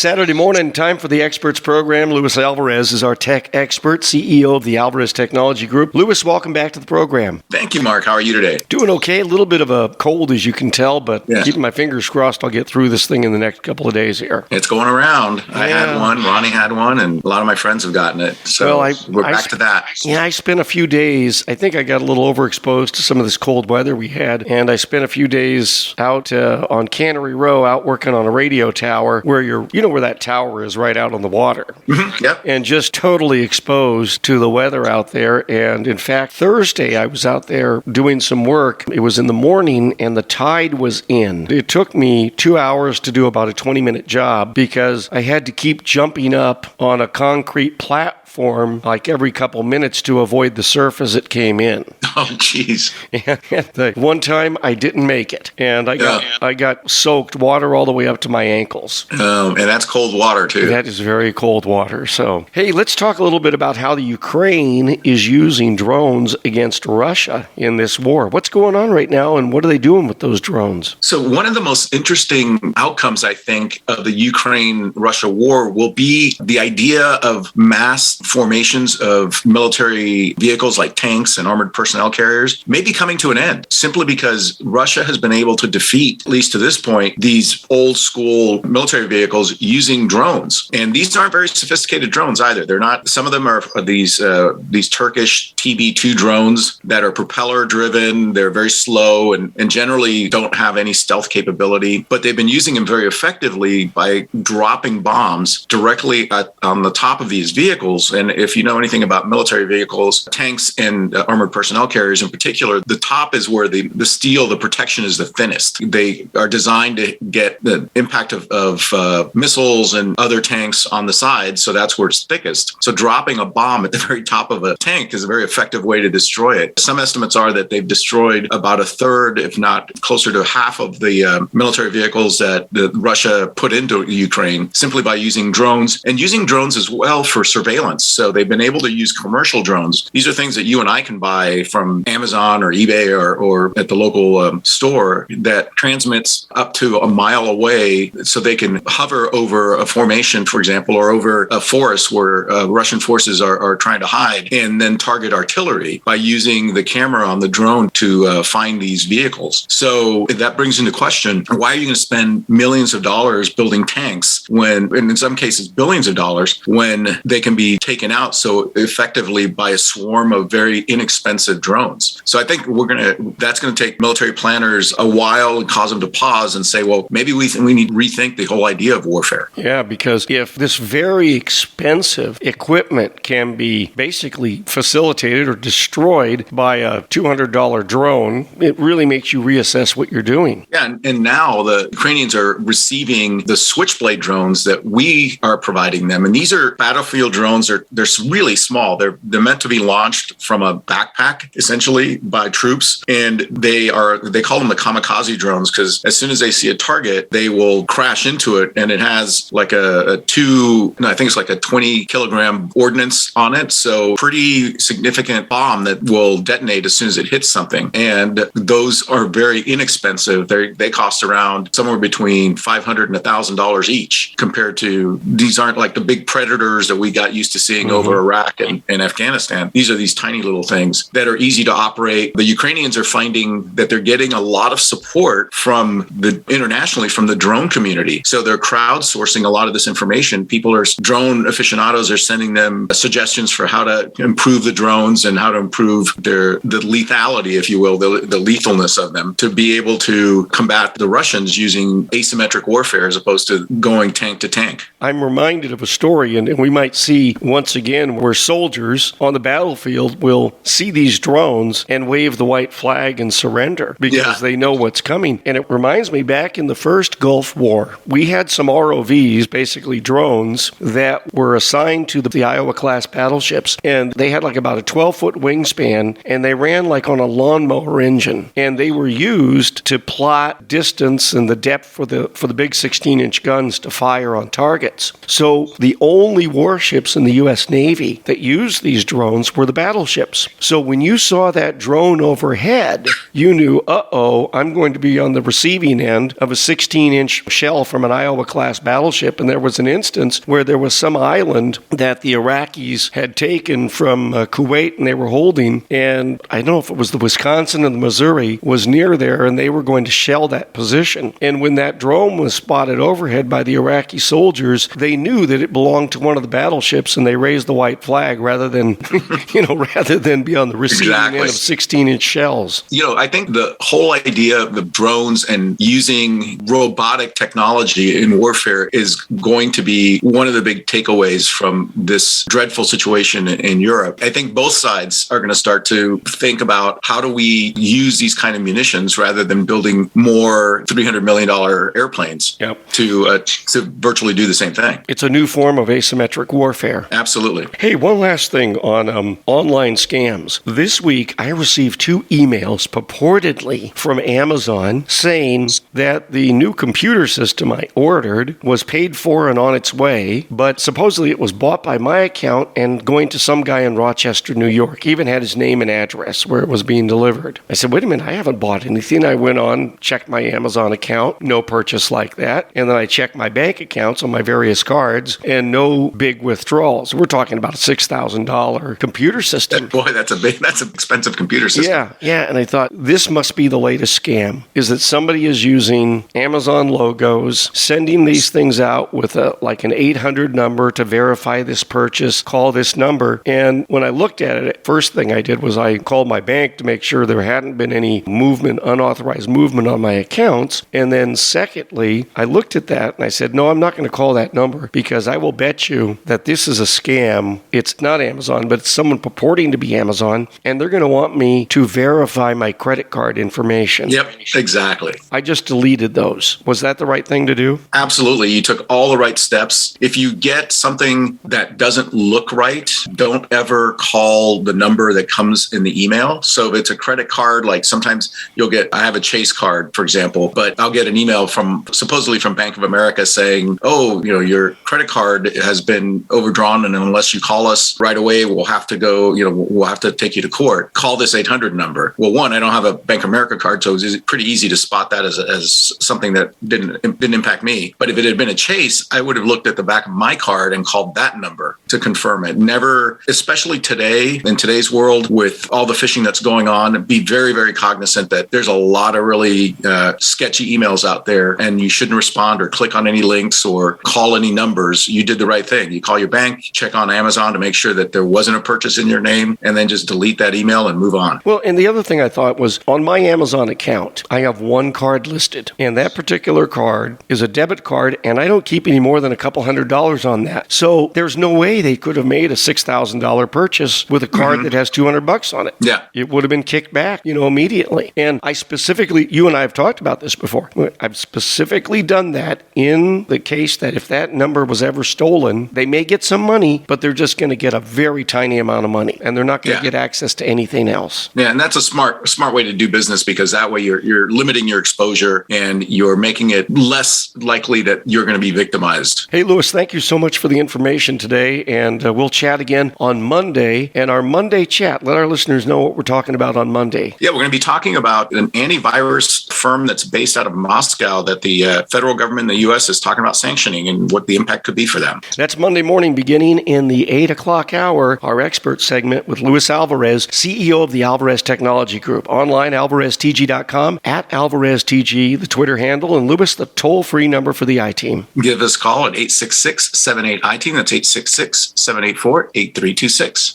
Saturday morning, time for the Experts program. Luis Alvarez is our tech expert, CEO of the Alvarez Technology Group. Luis, welcome back to the program. Thank you, Mark. How are you today? Doing okay. A little bit of a cold, as you can tell, but keeping my fingers crossed I'll get through this thing in the next couple of days here. It's going around. I had one, Ronnie had one, and a lot of my friends have gotten it. So we're back to that. Yeah, I spent a few days, I think I got a little overexposed to some of this cold weather we had, and I spent a few days out on Cannery Row, out working on a radio tower where where that tower is right out on the water. Mm-hmm. Yep. And just totally exposed to the weather out there. And in fact, Thursday I was out there doing some work. It was in the morning and the tide was in. It took me 2 hours to do about a 20-minute job because I had to keep jumping up on a concrete platform like every couple minutes to avoid the surf as it came in. Oh, jeez. And one time I didn't make it, and I got soaked water all the way up to my ankles. And that's cold water, too. That is very cold water. So, hey, let's talk a little bit about how the Ukraine is using drones against Russia in this war. What's going on right now, and what are they doing with those drones? So one of the most interesting outcomes, I think, of the Ukraine-Russia war will be the idea of mass formations of military vehicles like tanks and armored personnel carriers may be coming to an end, simply because Russia has been able to defeat, at least to this point, these old school military vehicles using drones. And these aren't very sophisticated drones either. They're not, some of them are these Turkish TB2 drones that are propeller driven. They're very slow and generally don't have any stealth capability, but they've been using them very effectively by dropping bombs directly on the top of these vehicles. And if you know anything about military vehicles, tanks and armored personnel carriers in particular, the top is where the steel, the protection is the thinnest. They are designed to get the impact of missiles and other tanks on the side, so that's where it's thickest. So dropping a bomb at the very top of a tank is a very effective way to destroy it. Some estimates are that they've destroyed about a third, if not closer to half of the military vehicles that Russia put into Ukraine simply by using drones, and using drones as well for surveillance. So they've been able to use commercial drones. These are things that you and I can buy from Amazon or eBay or at the local store that transmits up to a mile away, so they can hover over a formation, for example, or over a forest where Russian forces are trying to hide, and then target artillery by using the camera on the drone to find these vehicles. So that brings into question, why are you going to spend millions of dollars building tanks when, and in some cases billions of dollars, when they can be taken out so effectively by a swarm of very inexpensive drones? So I think that's going to take military planners a while and cause them to pause and say, well, maybe we need to rethink the whole idea of warfare. Yeah, because if this very expensive equipment can be basically facilitated or destroyed by a $200 drone, it really makes you reassess what you're doing. Yeah, and now the Ukrainians are receiving the Switchblade drones that we are providing them. And these are battlefield drones. They're really small. They're meant to be launched from a backpack, essentially, by troops. And they call them the kamikaze drones because as soon as they see a target, they will crash into it. And it has like I think it's like a 20 kilogram ordnance on it. So pretty significant bomb that will detonate as soon as it hits something. And those are very inexpensive. They cost around somewhere between $500 and $1,000 each, compared to, these aren't like the big predators that we got used to seeing over Iraq and Afghanistan. These are these tiny little things that are easy to operate. The Ukrainians are finding that they're getting a lot of support internationally from the drone community. So they're crowdsourcing a lot of this information. Drone aficionados are sending them suggestions for how to improve the drones and how to improve the lethality, if you will, the lethalness of them, to be able to combat the Russians using asymmetric warfare as opposed to going tank to tank. I'm reminded of a story, and we might see once again where soldiers on the battlefield will see these drones and wave the white flag and surrender because they know what's coming. And it reminds me, back in the first Gulf War, we had some ROVs, basically drones, that were assigned to the Iowa-class battleships. And they had like about a 12-foot wingspan, and they ran like on a lawnmower engine. And they were used to plot distance and the depth for the big 16-inch guns to fire on target. targets. So the only warships in the U.S. Navy that used these drones were the battleships. So when you saw that drone overhead, you knew, I'm going to be on the receiving end of a 16-inch shell from an Iowa-class battleship. And there was an instance where there was some island that the Iraqis had taken from Kuwait and they were holding. And I don't know if it was the Wisconsin and the Missouri was near there, and they were going to shell that position. And when that drone was spotted overhead by the Iraqi soldiers, they knew that it belonged to one of the battleships, and they raised the white flag rather than, rather than be on the receiving end of 16-inch shells. I think the whole idea of the drones and using robotic technology in warfare is going to be one of the big takeaways from this dreadful situation in Europe. I think both sides are going to start to think about how do we use these kind of munitions rather than building more $300 million airplanes to virtually do the same thing. It's a new form of asymmetric warfare. Absolutely. Hey, one last thing on online scams. This week, I received 2 emails purportedly from Amazon saying that the new computer system I ordered was paid for and on its way, but supposedly it was bought by my account and going to some guy in Rochester, New York. Even had his name and address where it was being delivered. I said, wait a minute, I haven't bought anything. I went on, checked my Amazon account, no purchase like that. And then I checked my bank accounts on my various cards and no big withdrawals. We're talking about a $6,000 computer system. Boy, that's an expensive computer system. Yeah. And I thought, this must be the latest scam, is that somebody is using Amazon logos, sending these things out with an 800 number to verify this purchase, call this number. And when I looked at it, first thing I did was I called my bank to make sure there hadn't been any unauthorized movement on my accounts. And then secondly, I looked at that and I said, no, I'm not going to call that number because I will bet you that this is a scam. It's not Amazon, but it's someone purporting to be Amazon. And they're going to want me to verify my credit card information. Yep, exactly. I just deleted those. Was that the right thing to do? Absolutely. You took all the right steps. If you get something that doesn't look right, don't ever call the number that comes in the email. So if it's a credit card, like sometimes I have a Chase card, for example, but I'll get an email supposedly from Bank of America saying, your credit card has been overdrawn, and unless you call us right away, we'll have to we'll have to take you to court. Call this 800 number. Well, one, I don't have a Bank of America card, so it's pretty easy to spot that as something that didn't impact me. But if it had been a Chase, I would have looked at the back of my card and called that number to confirm it. Never, especially today, in today's world, with all the phishing that's going on, be very, very cognizant that there's a lot of really sketchy emails out there, and you shouldn't respond or click on any links or call any numbers. You did the right thing. You call your bank, check on Amazon to make sure that there wasn't a purchase in your name, and then just delete that email and move on. Well, and the other thing I thought was on my Amazon account, I have one card listed, and that particular card is a debit card, and I don't keep any more than a couple $100 on that. So there's no way they could have made a $6,000 purchase with a card that has $200 on it. Yeah. It would have been kicked back, immediately. And I specifically, you and I have talked about this before. I've specifically done that in the case that if that number was ever stolen, they may get some money, but they're just going to get a very tiny amount of money, and they're not going to get access to anything else. Yeah, and that's a smart way to do business, because that way you're limiting your exposure and you're making it less likely that you're going to be victimized. Hey, Louis, thank you so much for the information today, and we'll chat again on Monday. And our Monday chat, let our listeners know what we're talking about on Monday. Yeah, we're going to be talking about an antivirus firm that's based out of Moscow that the federal government in the U.S. is talking about sanctioning and what the impact could be for them. That's Monday morning, beginning in the 8 o'clock hour, our expert segment with Louis Alvarez, CEO of the Alvarez Technology Group. Online, alvareztg.com, at AlvarezTG, the Twitter handle, and Louis, the toll-free number for the I-Team. Give us a call at 866-78-I-Team. That's 866-784-8326.